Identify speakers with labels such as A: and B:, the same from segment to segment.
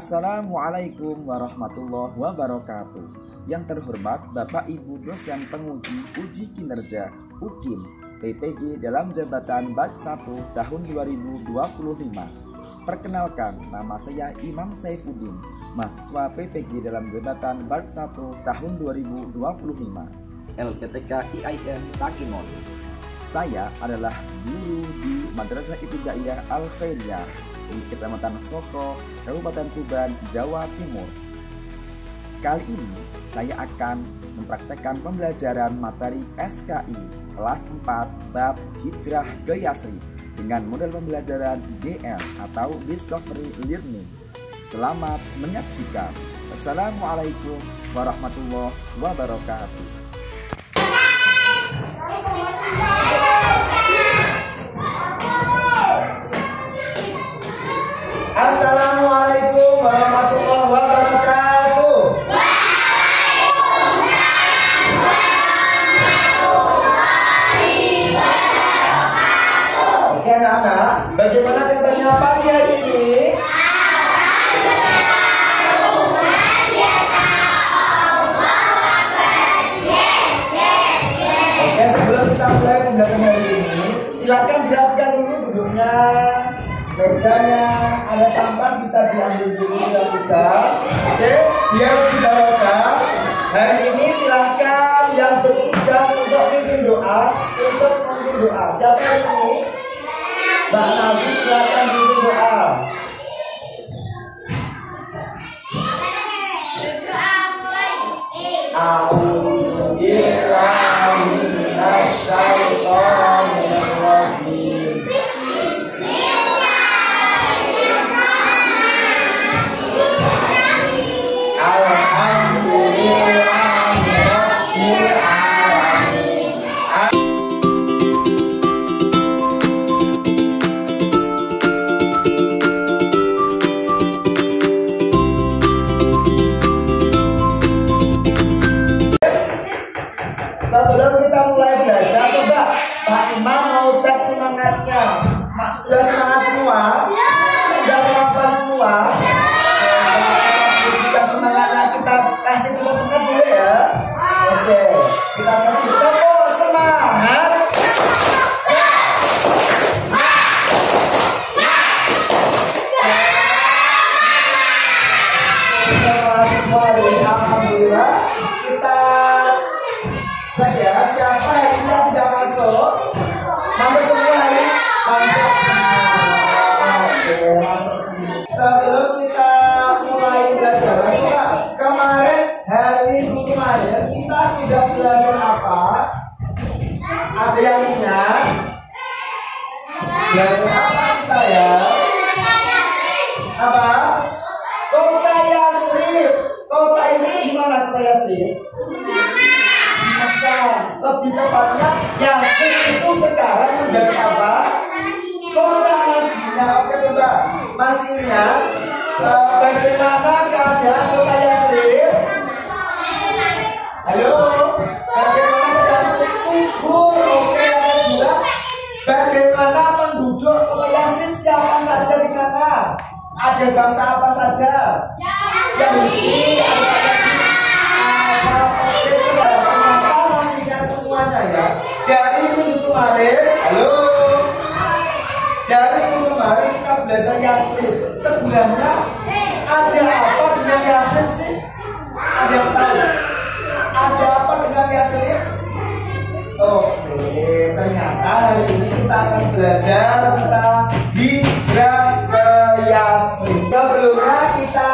A: Assalamualaikum warahmatullahi wabarakatuh. Yang terhormat Bapak Ibu dosen penguji uji kinerja UKIN PPG dalam jabatan batch 1 tahun 2025. Perkenalkan, nama saya Imam Saifuddin, mahasiswa PPG dalam jabatan batch 1 tahun 2025, LPTK IAIN Takimon. Saya adalah guru di Madrasah Ibtidaiyah Al-Khairiyah di Kecamatan Soko, Kabupaten Tuban, Jawa Timur. Kali ini saya akan mempraktekkan pembelajaran materi SKI kelas 4 bab Hijrah ke Yasrib dengan model pembelajaran DL atau Discovery Learning. Selamat menyaksikan. Assalamualaikum warahmatullahi wabarakatuh.
B: Assalamualaikum warahmatullahi wabarakatuh.
C: Waalaikumsalam warahmatullahi wabarakatuh.
B: Oke anak-anak, bagaimana kabarnya pagi hari ini? Oke, sebelum kita mulai pembelajaran hari ini, silakan dirapikan dulu duduknya, mejanya, ada sampah bisa diambil dulu dirapikan. Oke, biar tidak barokah. Hari ini silahkan yang bertugas untuk memimpin doa, Siapa hari ini? Mbak Nabi, silahkan memimpin doa. A'udzubillahi minasyaitonir rajim. Sebelum kita mulai belajar, coba Pak Imam mau cek semangatnya. Sudah semangat semua? Sudah semangat semua? Jika semangatnya kita kasih tepuk semangat dulu ya. Oke, kita kasih tepuk semangat. Alhamdulillah, kita ya, siapa hari ini yang tidak masuk? Masuk semua hari? Masuk semua. Oke, masuk semua. Sebelum kita mulai belajar, coba kemarin, hari minggu kemarin kita sudah belajar apa? Ada yang ingat? Belajar apa kita ya? Apa? Kota Yasrib. Kota ini gimana kota Yasrib? Lebih tepatnya Yasrib itu sekarang menjadi apa? Kota Madinah. Oke, coba masih ingat bagaimana keadaan kota Yasrib? Halo, bagaimana keadaan subur? Oke, ada juga bagaimana penduduk kota Yasrib, siapa saja di sana? Ada bangsa apa saja? Yahudi, ya. Dari minggu kemarin, halo. Dari minggu kemarin kita belajar Yasrib. Sebenarnya ada apa dengan Yasrib sih? Ada yang tahu? Ada apa dengan Yasrib? Oke, ternyata hari ini kita akan belajar tentang hijrah ke Yasrib. Sebelumnya kita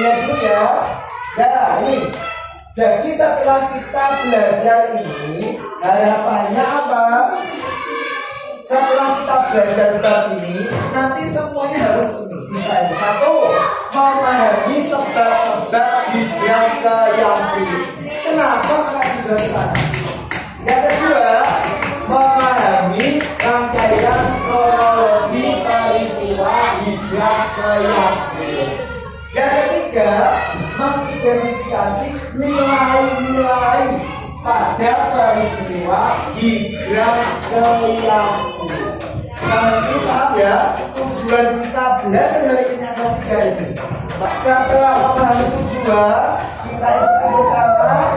B: lihat dulu ya. Nah, ini. Jadi setelah kita belajar ini, harapannya apa? Setelah kita belajar bab ini, nanti semuanya harus ini. Misalnya, satu, memahami sebab-sebab hijrah ke Yasrib. Kenapa hijrah ke sana? Yang kedua, memahami rangkaian kronologi peristiwa hijrah ke Yasrib. Yang ketiga, mengidentifikasi nilai-nilai pada peristiwa hijrah ke Yasrib. Sampai sini paham ya? Tujuan kita belajar dari ini yang ketiga ini. Setelah memahami tujuan, kita ikuti bersama.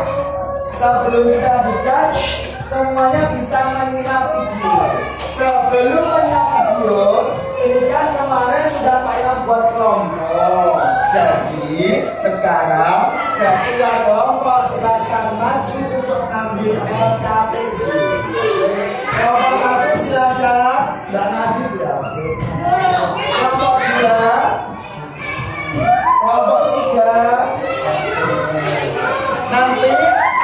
B: Sebelum kita buka, semuanya bisa menyimak video. Sebelum menyimak video, ini kan kemarin sudah Pak Ilham buat kelompok. Jadi sekarang ketua kelompok silakan maju untuk ambil LKPJ. Kelompok 1 silakan Mbak Nadif ya. Kelompok 2, kelompok 3. Nanti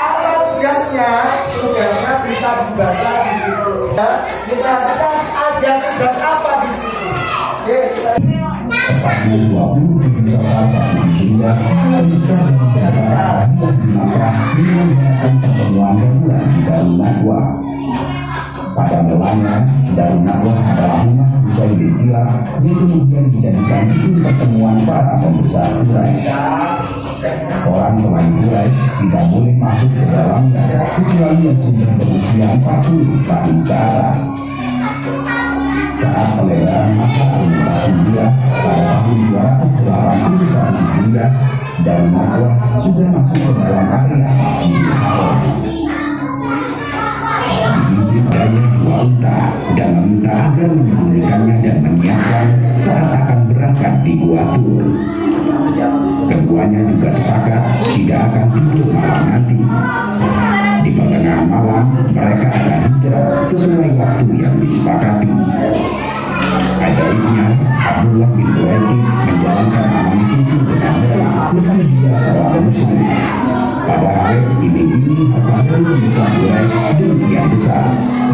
B: apa tugasnya? Tugasnya bisa dibaca di situ. Ya, diperhatikan ada tugas apa di situ. Oke, kita
D: pada mulanya dari dakwah adalah rumah usai dibilang, dia kemudian dijadikan titik pertemuan para pembesar Quraisy. Orang selain Quraisy tidak boleh masuk ke dalamnya kecuali yang sudah berusia 40 tahun ke atas. Saat pelebaran masa alimentasi dia pada tahun 281 Hijriah, dan dakwah sudah masuk ke dalam area Masjidil Haram. Daya dua unta dan meminta agar menyembunyikannya dan menyiapkan saat akan berangkat di Gua Tur. Keduanya juga sepakat tidak akan tidur malam nanti. Di pertengahan malam mereka akan hijrah sesuai waktu yang disepakati. Ajaibnya, Abdullah bin Buraidi menjalankan amal itu dengan baik meski dia seorang muslim. Padahal ini harta besar Quraisy demikian besar.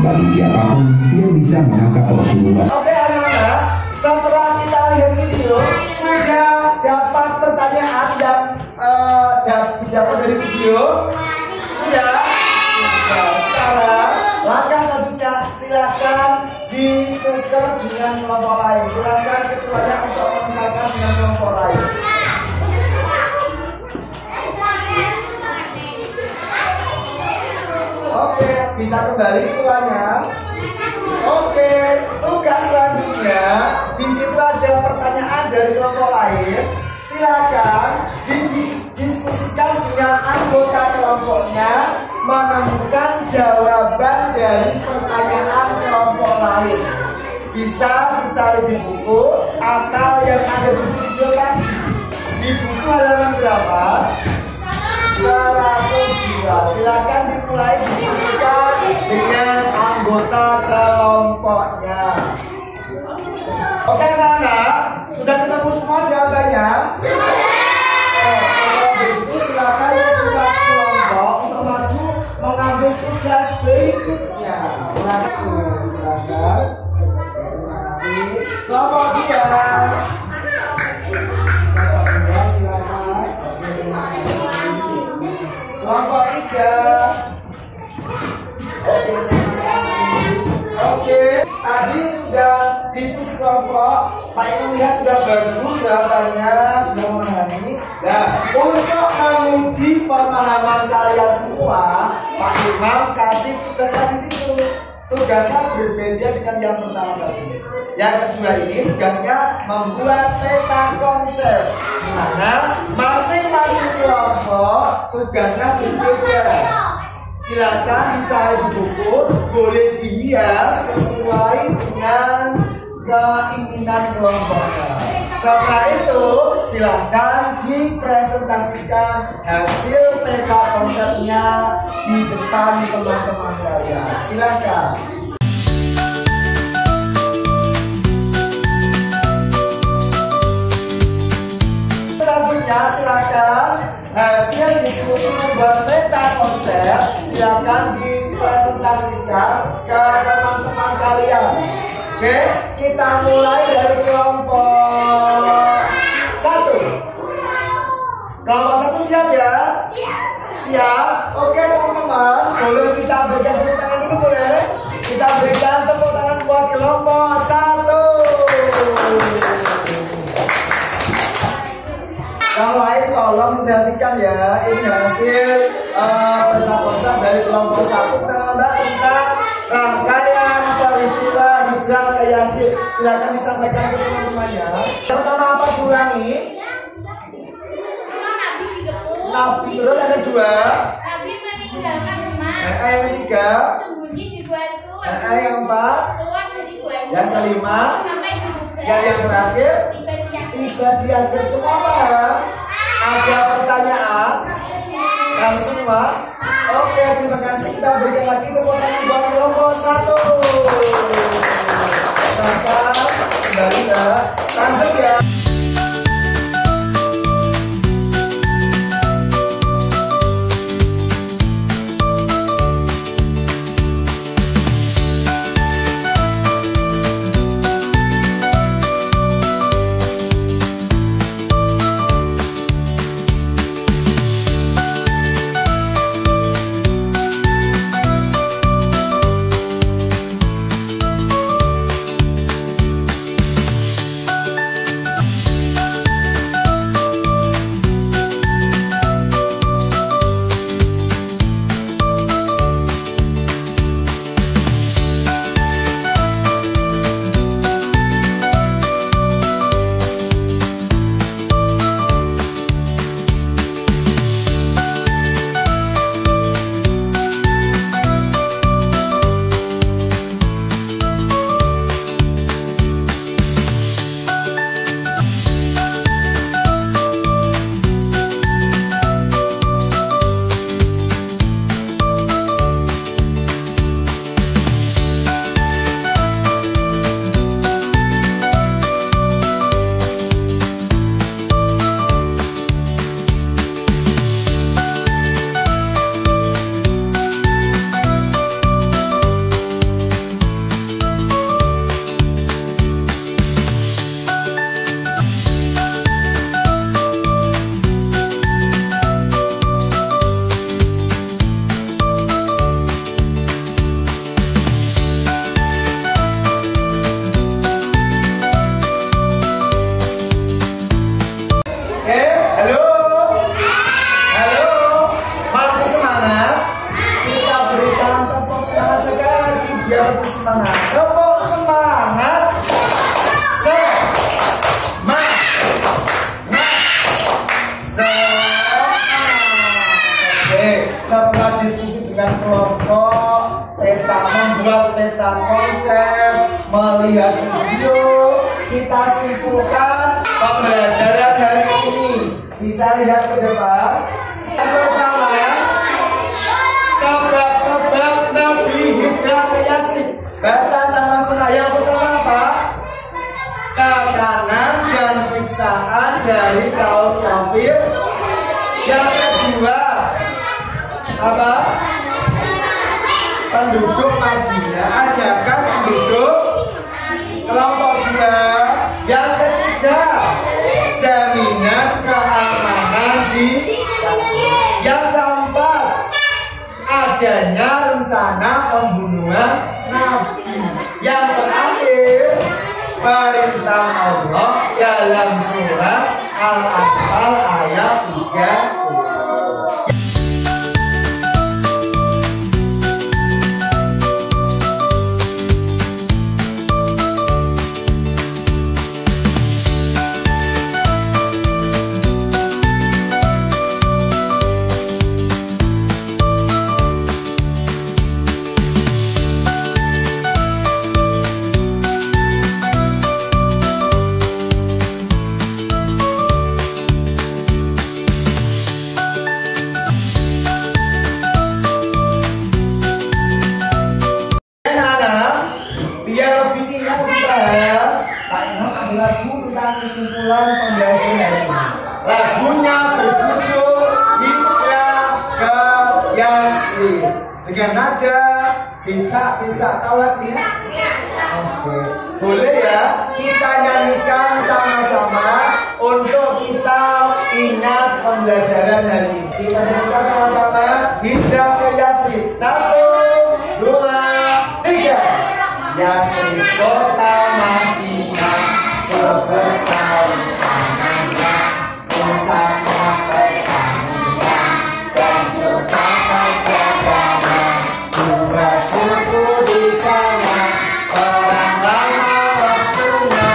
D: Bagi siapapun yang bisa menangkap Rasulullah.
B: Oke anak-anak, setelah kita lihat video sudah dapat pertanyaan dan dapat dari video sudah. Sekarang langkah selanjutnya silakan ditukar dengan kelompok lain. Silakan ketuanya untuk menukarkan dengan kelompok lain. Oke, bisa kembali ketuanya. Oke, tugas selanjutnya di situ ada pertanyaan dari kelompok lain. Silakan didiskusikan dengan anggota kelompoknya menemukan jawaban dari pertanyaan kelompok lain. Bisa dicari di buku atau yang ada di video kan. Di buku halaman berapa? 102. Silakan dimulai diskusikan dengan anggota kelompoknya. Oke anak-anak, sudah ketemu semua jawabannya? Kalau begitu silakan ketua kelompok untuk maju mengambil tugas berikutnya. Silakan. Terima kasih. Kelompok 2. Kelompok 3. Oke, tadi sudah diskusi kelompok. Pak Ilham lihat sudah bagus jawabannya, sudah memahami. Nah, untuk menguji pemahaman kalian semua, Pak Ilham kasih tugas di situ. Tugasnya berbeda dengan yang pertama tadi. Yang kedua ini tugasnya membuat peta konsep. Karena masing-masing kelompok tugasnya berbeda. Silakan dicari di buku, boleh dihias sesuai dengan keinginan kelompoknya. Setelah itu silakan dipresentasikan hasil peta konsepnya di depan teman-teman kalian. Silakan. Selanjutnya silakan hasil diskusi membuat peta konsep silakan dipresentasikan ke teman-teman kalian. Oke, kita mulai dari kelompok 1. Kelompok 1 siap ya? Siap. Oke teman-teman, boleh kita berikan tepuk tangan dulu boleh? Kita berikan tepuk tangan buat kelompok 1. Yang lain tolong perhatikan ya, ini hasil peta konsep dari kelompok 1 tentang rangkaian peristiwa hijrah ke Yasrib. Silakan disampaikan ke teman-temannya. Pertama apa diulangi? Nabi. Terus yang kedua.
C: Nabi meninggalkan rumah.
B: Yang ketiga.
C: Sembunyi di gua itu.
B: Yang keempat.
C: Keluar dari gua itu.
B: Yang kelima.
C: Sampai di Buddha.
B: Dan yang terakhir.
C: Tiba
B: di akhir semua paham? Ada pertanyaan? Kamu semua? Oke, terima kasih. Kita berikan lagi tepuk tangan buat kelompok 1. Silakan kembali ke tanduk ya. Semangat, tepuk semangat, Oke, setelah diskusi dengan kelompok, membuat peta konsep, melihat video, kita simpulkan pembelajaran hari ini. Bisa lihat ke depan. Yang pertama, sebab-sebab Nabi hijrah ke Yasrib. Baca sama-sama. Yang pertama apa? Tekanan dan siksaan dari kaum kafir. Yang kedua apa? Penduduk Madinah, ajakan penduduk kelompok 2. Yang ketiga, jaminan keamanan di. Yang keempat, adanya rencana pembunuhan Nabi. Yang terakhir, perintah Allah dalam surat Al-Anfal ayat 30. Lagu tentang kesimpulan pembelajaran hari ini. Lagunya berjudul Hijrah ke Yasrib dengan nada becak-becak. Tahu lagunya? Oke. Boleh ya kita nyanyikan sama-sama untuk kita ingat pembelajaran hari ini. Kita nyanyikan sama-sama Hijrah ke Yasrib. 1, 2, 3. Yasrib kota Madinah sebesar tanahnya, pusatnya pertanian dan juga perjalanan. 2 suku di sana, perang lama waktunya,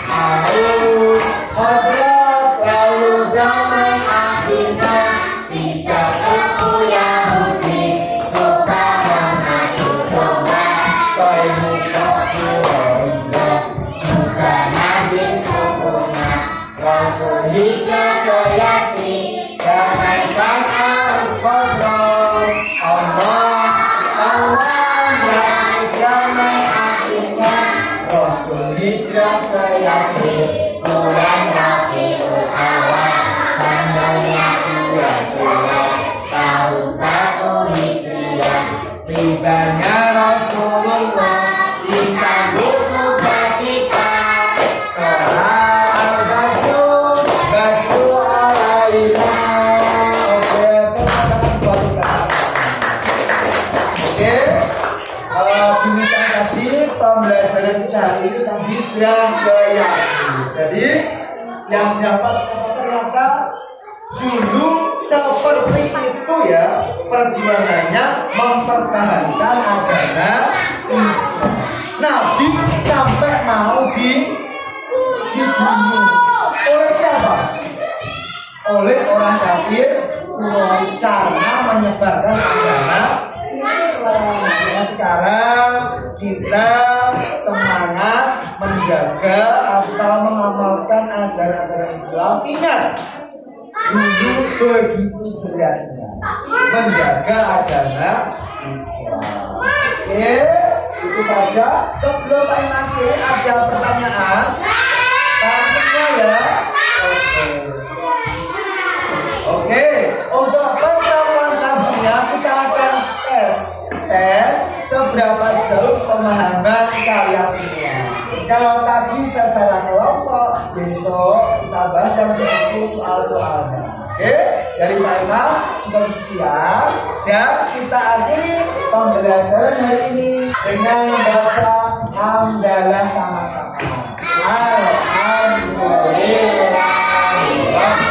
B: Aus, Khazraj, lalu damai akhirnya. sudah ke Yasri. Jadi yang dapat ternyata dulu seperti itu ya perjuangannya mempertahankan agama Islam. Nabi sampai mau dibunuh oleh siapa? Oleh orang kafir Quraisy karena menyebarkan agama Islam. Nah, sekarang kita semangat menjaga atau mengamalkan ajaran-ajaran Islam. Ingat, dulu begitu beratnya menjaga agama Islam. Oke, itu saja. Sebelum lain akhir ada pertanyaan? Semua ya. Oke, untuk pertemuan selanjutnya kita akan tes seberapa jauh pemahaman kalian semua. Kalau tadi secara kelompok, besok kita bahas yang berikut soal-soalnya. Oke, dari Pak Imam cukup sekian dan kita akhiri pembelajaran hari ini dengan membaca hamdalah sama-sama. Alhamdulillah.